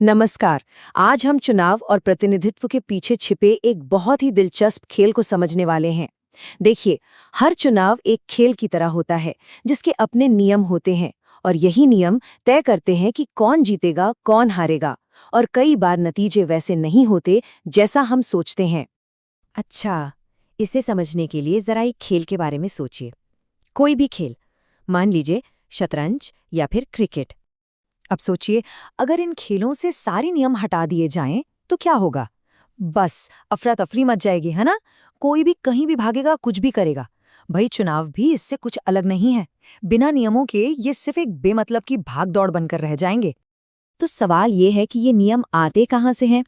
नमस्कार। आज हम चुनाव और प्रतिनिधित्व के पीछे छिपे एक बहुत ही दिलचस्प खेल को समझने वाले हैं। देखिए, हर चुनाव एक खेल की तरह होता है, जिसके अपने नियम होते हैं और यही नियम तय करते हैं कि कौन जीतेगा, कौन हारेगा। और कई बार नतीजे वैसे नहीं होते जैसा हम सोचते हैं। अच्छा, इसे समझने के लिए जरा एक खेल के बारे में सोचिए। कोई भी खेल, मान लीजिए शतरंज या फिर क्रिकेट। अब सोचिए, अगर इन खेलों से सारे नियम हटा दिए जाएं तो क्या होगा? बस अफरा तफरी मच जाएगी, है ना? कोई भी कहीं भी भागेगा, कुछ भी करेगा। भाई, चुनाव भी इससे कुछ अलग नहीं है। बिना नियमों के ये सिर्फ एक बेमतलब की भाग दौड़ बनकर रह जाएंगे। तो सवाल ये है कि ये नियम आते कहाँ से हैं?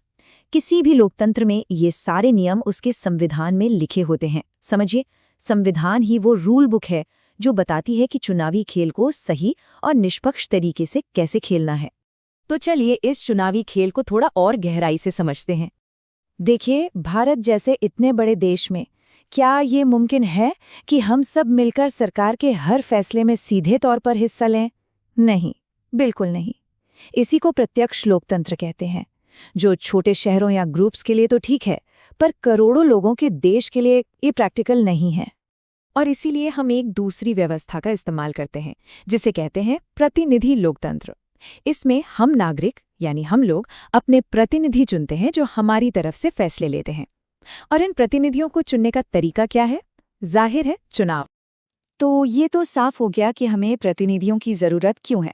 किसी भी लोकतंत्र में ये सारे नियम उसके संविधान में लिखे होते हैं। समझिए, संविधान ही वो रूल बुक है जो बताती है कि चुनावी खेल को सही और निष्पक्ष तरीके से कैसे खेलना है। तो चलिए इस चुनावी खेल को थोड़ा और गहराई से समझते हैं। देखिए, भारत जैसे इतने बड़े देश में क्या ये मुमकिन है कि हम सब मिलकर सरकार के हर फैसले में सीधे तौर पर हिस्सा लें? नहीं, बिल्कुल नहीं। इसी को प्रत्यक्ष लोकतंत्र कहते हैं, जो छोटे शहरों या ग्रुप्स के लिए तो ठीक है, पर करोड़ों लोगों के देश के लिए ये प्रैक्टिकल नहीं है। और इसीलिए हम एक दूसरी व्यवस्था का इस्तेमाल करते हैं, जिसे कहते हैं प्रतिनिधि लोकतंत्र। इसमें हम नागरिक यानी हम लोग अपने प्रतिनिधि चुनते हैं जो हमारी तरफ से फैसले लेते हैं। और इन प्रतिनिधियों को चुनने का तरीका क्या है? जाहिर है, चुनाव। तो ये तो साफ हो गया कि हमें प्रतिनिधियों की जरूरत क्यों है।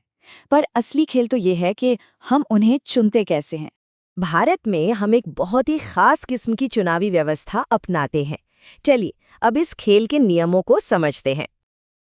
पर असली खेल तो ये है कि हम उन्हें चुनते कैसे हैं। भारत में हम एक बहुत ही खास किस्म की चुनावी व्यवस्था अपनाते हैं। चलिए अब इस खेल के नियमों को समझते हैं।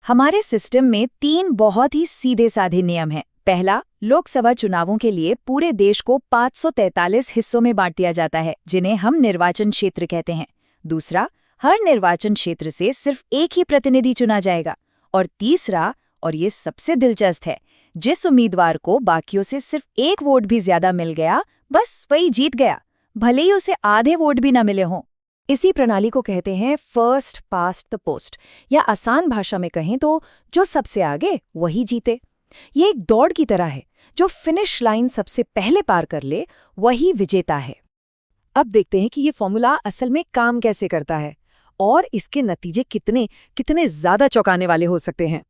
हमारे सिस्टम में 3 बहुत ही सीधे साधे नियम हैं। पहला, लोकसभा चुनावों के लिए पूरे देश को 543 हिस्सों में बांट दिया जाता है, जिन्हें हम निर्वाचन क्षेत्र कहते हैं। दूसरा, हर निर्वाचन क्षेत्र से सिर्फ एक ही प्रतिनिधि चुना जाएगा। और तीसरा, और ये सबसे दिलचस्प है, जिस उम्मीदवार को बाकियों से सिर्फ एक वोट भी ज्यादा मिल गया, बस वही जीत गया, भले ही उसे आधे वोट भी न मिले हों। इसी प्रणाली को कहते हैं फर्स्ट पास्ट द पोस्ट, या आसान भाषा में कहें तो जो सबसे आगे वही जीते। ये एक दौड़ की तरह है, जो फिनिश लाइन सबसे पहले पार कर ले वही विजेता है। अब देखते हैं कि ये फॉर्मूला असल में काम कैसे करता है और इसके नतीजे कितने कितने ज्यादा चौंकाने वाले हो सकते हैं।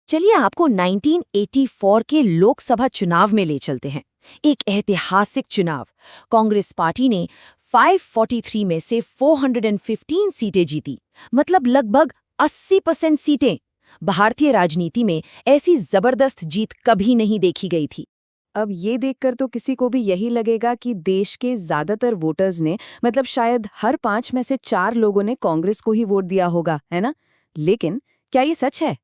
चलिए आपको 1984 के लोकसभा चुनाव में ले चलते हैं। एक ऐतिहासिक चुनाव। कांग्रेस पार्टी ने 543 में से 415 सीटें जीती, मतलब लगभग 80% सीटें। भारतीय राजनीति में ऐसी जबरदस्त जीत कभी नहीं देखी गई थी। अब ये देखकर तो किसी को भी यही लगेगा कि देश के ज्यादातर वोटर्स ने, मतलब शायद हर 5 में से 4 लोगों ने कांग्रेस को ही वोट दिया होगा, है ना? लेकिन क्या ये सच है?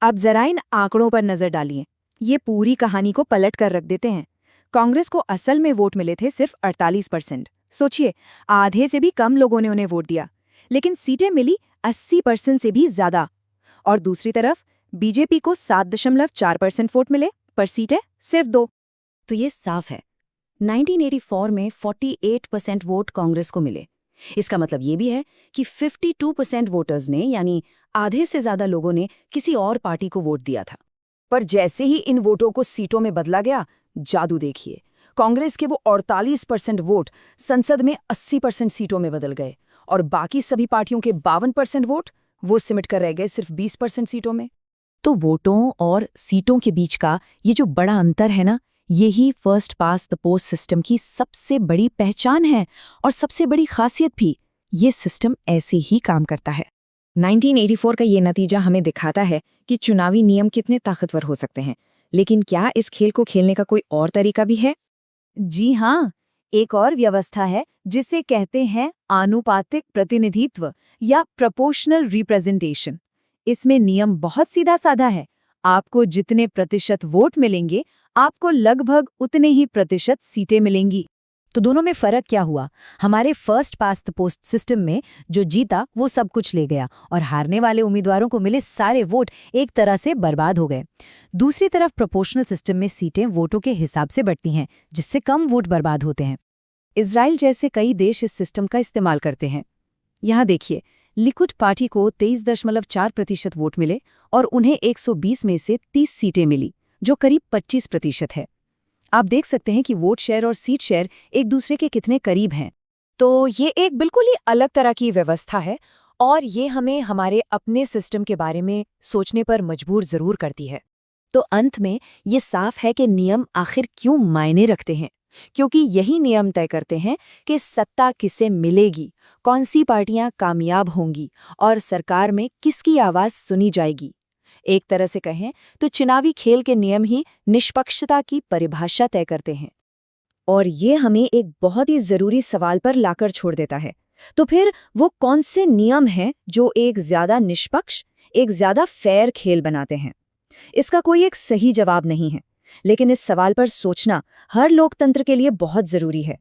अब जरा इन आंकड़ों पर नजर डालिए। ये पूरी कहानी को पलट कर रख देते हैं। कांग्रेस को असल में वोट मिले थे सिर्फ 48%। सोचिए, आधे से भी कम लोगों ने उन्हें वोट दिया, लेकिन सीटें मिली 80% से भी ज्यादा। और दूसरी तरफ बीजेपी को 7.4% वोट मिले, पर सीटें सिर्फ 2। तो ये साफ है, 1984 में 48% वोट कांग्रेस को मिले। इसका मतलब ये भी है कि 52% वोटर्स ने, यानी आधे से ज्यादा लोगों ने, किसी और पार्टी को वोट दिया था। पर जैसे ही इन वोटों को सीटों में बदला गया, जादू देखिए। कांग्रेस के वो 48% वोट संसद में 80% सीटों में बदल गए, और बाकी सभी पार्टियों के 52% वोट वो सिमट कर रह गए सिर्फ 20% सीटों में। तो वोटों और सीटों के बीच का ये जो बड़ा अंतर है ना, यही first pass the post system की सबसे बड़ी पहचान है और सबसे बड़ी खासियत भी। ये सिस्टम ऐसे ही काम करता है। 1984 का ये नतीजा हमें दिखाता है कि चुनावी नियम कितने ताकतवर हो सकते हैं। लेकिन क्या इस खेल को खेलने का कोई और तरीका भी है? जी हाँ, एक और व्यवस्था है जिसे कहते हैं आनुपातिक प्रतिनिधित्व या प्रोपोर्शनल रिप्रेजेंटेशन। इसमें नियम बहुत सीधा साधा है। आपको जितने प्रतिशत वोट मिलेंगे, आपको लगभग उतने ही प्रतिशत सीटें मिलेंगी। तो दोनों में फर्क क्या हुआ? हमारे first past the post system में जो जीता वो सब कुछ ले गया, और हारने वाले उम्मीदवारों को मिले सारे वोट एक तरह से बर्बाद हो गए। दूसरी तरफ प्रोपोर्शनल सिस्टम में सीटें वोटों के हिसाब से बढ़ती हैं, जिससे कम वोट बर्बाद होते हैं। इजराइल जैसे कई देश इस सिस्टम का इस्तेमाल करते हैं। यहाँ देखिए, लिकुड पार्टी को 23.4% वोट मिले और उन्हें 120 में से 30 सीटें मिली, जो करीब 25% है। आप देख सकते हैं कि वोट शेयर और सीट शेयर एक दूसरे के कितने करीब हैं। तो ये एक बिल्कुल ही अलग तरह की व्यवस्था है और ये हमें हमारे अपने सिस्टम के बारे में सोचने पर मजबूर जरूर करती है। तो अंत में ये साफ है कि नियम आखिर क्यों मायने रखते हैं, क्योंकि यही नियम तय करते हैं कि सत्ता किसे मिलेगी, कौन सी पार्टियां कामयाब होंगी और सरकार में किसकी आवाज सुनी जाएगी। एक तरह से कहें तो चुनावी खेल के नियम ही निष्पक्षता की परिभाषा तय करते हैं। और ये हमें एक बहुत ही जरूरी सवाल पर लाकर छोड़ देता है। तो फिर वो कौन से नियम हैं जो एक ज्यादा निष्पक्ष, एक ज्यादा फेयर खेल बनाते हैं? इसका कोई एक सही जवाब नहीं है, लेकिन इस सवाल पर सोचना हर लोकतंत्र के लिए बहुत जरूरी है।